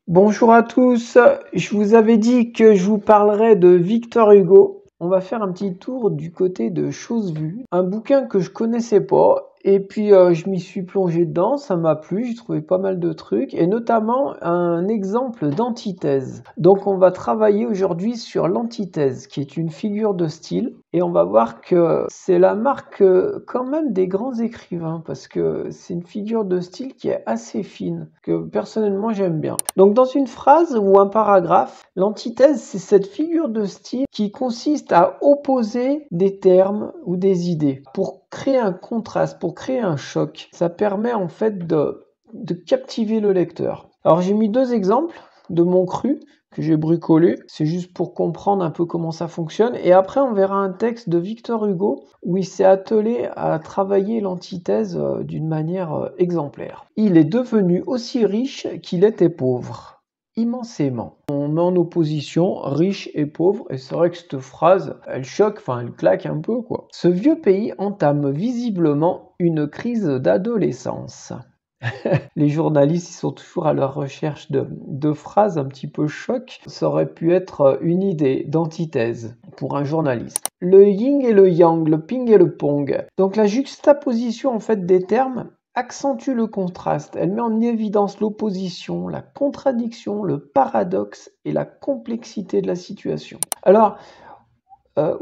Bonjour à tous, je vous avais dit que je vous parlerais de Victor Hugo. On va faire un petit tour du côté de Choses vues, un bouquin que je connaissais pas et puis je m'y suis plongé dedans, ça m'a plu, j'ai trouvé pas mal de trucs et notamment un exemple d'antithèse. Donc on va travailler aujourd'hui sur l'antithèse qui est une figure de style et on va voir que c'est la marque quand même des grands écrivains parce que c'est une figure de style qui est assez fine, que personnellement j'aime bien. Donc dans une phrase ou un paragraphe, l'antithèse c'est cette figure de style qui consiste à opposer des termes ou des idées pour créer un contraste, pour créer un choc. Ça permet en fait de captiver le lecteur. Alors j'ai mis deux exemples de mon cru que j'ai bricolé, c'est juste pour comprendre un peu comment ça fonctionne. Et après, on verra un texte de Victor Hugo où il s'est attelé à travailler l'antithèse d'une manière exemplaire. Il est devenu aussi riche qu'il était pauvre, immensément. On met en opposition riche et pauvre, et c'est vrai que cette phrase, elle choque, enfin elle claque un peu quoi. Ce vieux pays entame visiblement une crise d'adolescence. Les journalistes, ils sont toujours à la recherche de phrases un petit peu choc. Ça aurait pu être une idée d'antithèse pour un journaliste. Le yin et le yang, le ping et le pong. Donc la juxtaposition en fait des termes accentue le contraste. Elle met en évidence l'opposition, la contradiction, le paradoxe et la complexité de la situation. Alors,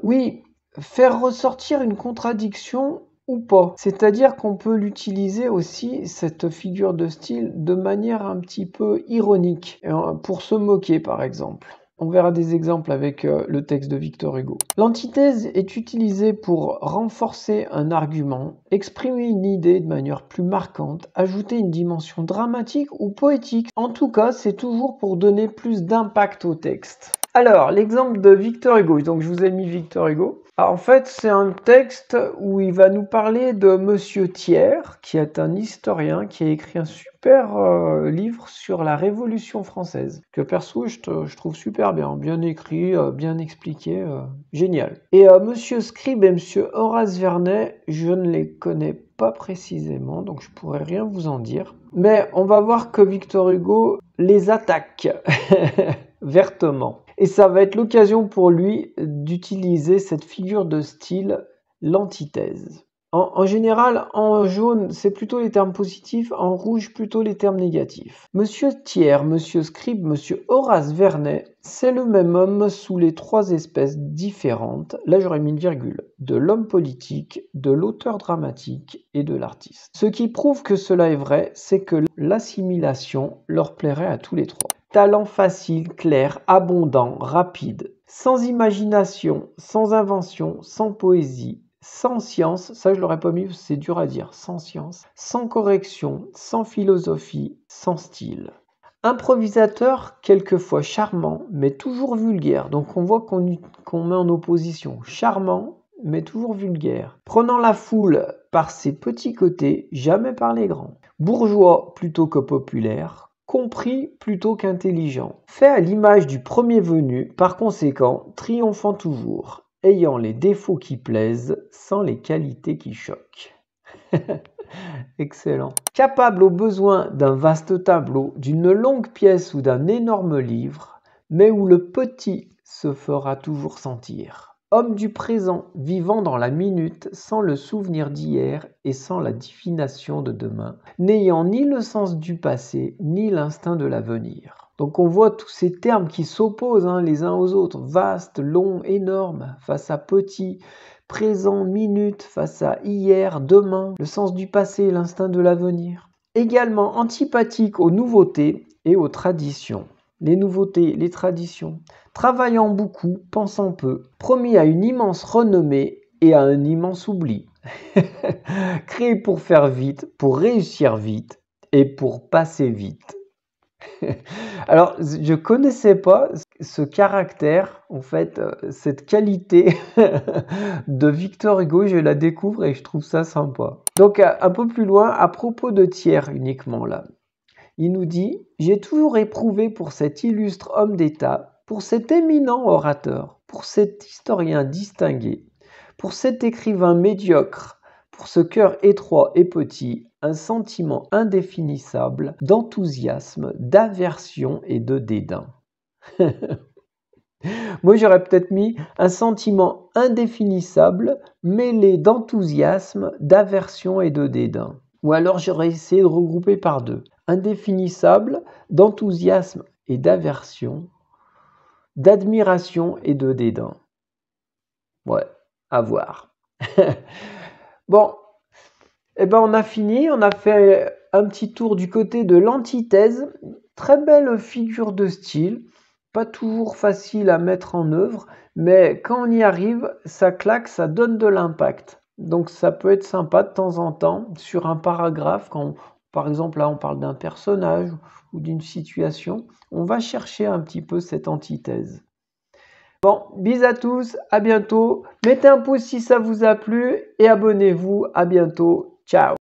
oui, faire ressortir une contradiction ou pas. C'est-à-dire qu'on peut l'utiliser aussi, cette figure de style, de manière un petit peu ironique, pour se moquer par exemple. On verra des exemples avec le texte de Victor Hugo. L'antithèse est utilisée pour renforcer un argument, exprimer une idée de manière plus marquante, ajouter une dimension dramatique ou poétique. En tout cas, c'est toujours pour donner plus d'impact au texte. Alors, l'exemple de Victor Hugo. Donc, je vous ai mis Victor Hugo. Alors, en fait, c'est un texte où il va nous parler de Monsieur Thiers, qui est un historien qui a écrit un super livre sur la Révolution française, que perso, je trouve super bien écrit, bien expliqué, génial. Et Monsieur Scribe et Monsieur Horace Vernet, je ne les connais pas précisément, donc je pourrais rien vous en dire. Mais on va voir que Victor Hugo les attaque vertement. Et ça va être l'occasion pour lui d'utiliser cette figure de style, l'antithèse. En général, en jaune, c'est plutôt les termes positifs, en rouge, plutôt les termes négatifs. Monsieur Thiers, Monsieur Scribe, Monsieur Horace Vernet, c'est le même homme sous les trois espèces différentes, là j'aurais mis une virgule, de l'homme politique, de l'auteur dramatique et de l'artiste. Ce qui prouve que cela est vrai, c'est que l'assimilation leur plairait à tous les trois. Talent facile, clair, abondant, rapide, sans imagination, sans invention, sans poésie, sans science, ça je l'aurais pas mis, c'est dur à dire, sans science, sans correction, sans philosophie, sans style. Improvisateur, quelquefois charmant, mais toujours vulgaire. Donc on voit qu'on met en opposition charmant, mais toujours vulgaire. Prenant la foule par ses petits côtés, jamais par les grands. Bourgeois plutôt que populaire, compris plutôt qu'intelligent. Fait à l'image du premier venu, par conséquent, triomphant toujours, ayant les défauts qui plaisent, sans les qualités qui choquent. Excellent. Capable au besoin d'un vaste tableau, d'une longue pièce ou d'un énorme livre, mais où le petit se fera toujours sentir. Homme du présent, vivant dans la minute, sans le souvenir d'hier et sans la divination de demain, n'ayant ni le sens du passé, ni l'instinct de l'avenir. Donc on voit tous ces termes qui s'opposent les uns aux autres. Vaste, long, énorme, face à petit. Présent, minute, face à hier, demain, le sens du passé, l'instinct de l'avenir. Également antipathique aux nouveautés et aux traditions. Les nouveautés, les traditions. Travaillant beaucoup, pensant peu. Promis à une immense renommée et à un immense oubli. Créé pour faire vite, pour réussir vite et pour passer vite. Alors, je connaissais pas ce caractère, en fait, cette qualité de Victor Hugo, je la découvre et je trouve ça sympa. Donc, un peu plus loin, à propos de Thiers uniquement là, il nous dit « J'ai toujours éprouvé pour cet illustre homme d'État, pour cet éminent orateur, pour cet historien distingué, pour cet écrivain médiocre, pour ce cœur étroit et petit, un sentiment indéfinissable d'enthousiasme, d'aversion et de dédain. Moi, j'aurais peut-être mis un sentiment indéfinissable mêlé d'enthousiasme, d'aversion et de dédain. Ou alors, j'aurais essayé de regrouper par deux. Indéfinissable, d'enthousiasme et d'aversion, d'admiration et de dédain. Ouais, à voir. Bon, eh ben on a fini. On a fait un petit tour du côté de l'antithèse. Très belle figure de style. Pas toujours facile à mettre en œuvre, mais quand on y arrive, ça claque, ça donne de l'impact. Donc ça peut être sympa de temps en temps sur un paragraphe, quand par exemple là on parle d'un personnage ou d'une situation, on va chercher un petit peu cette antithèse. Bon, bis à tous, à bientôt. Mettez un pouce si ça vous a plu et abonnez-vous. À bientôt. Ciao.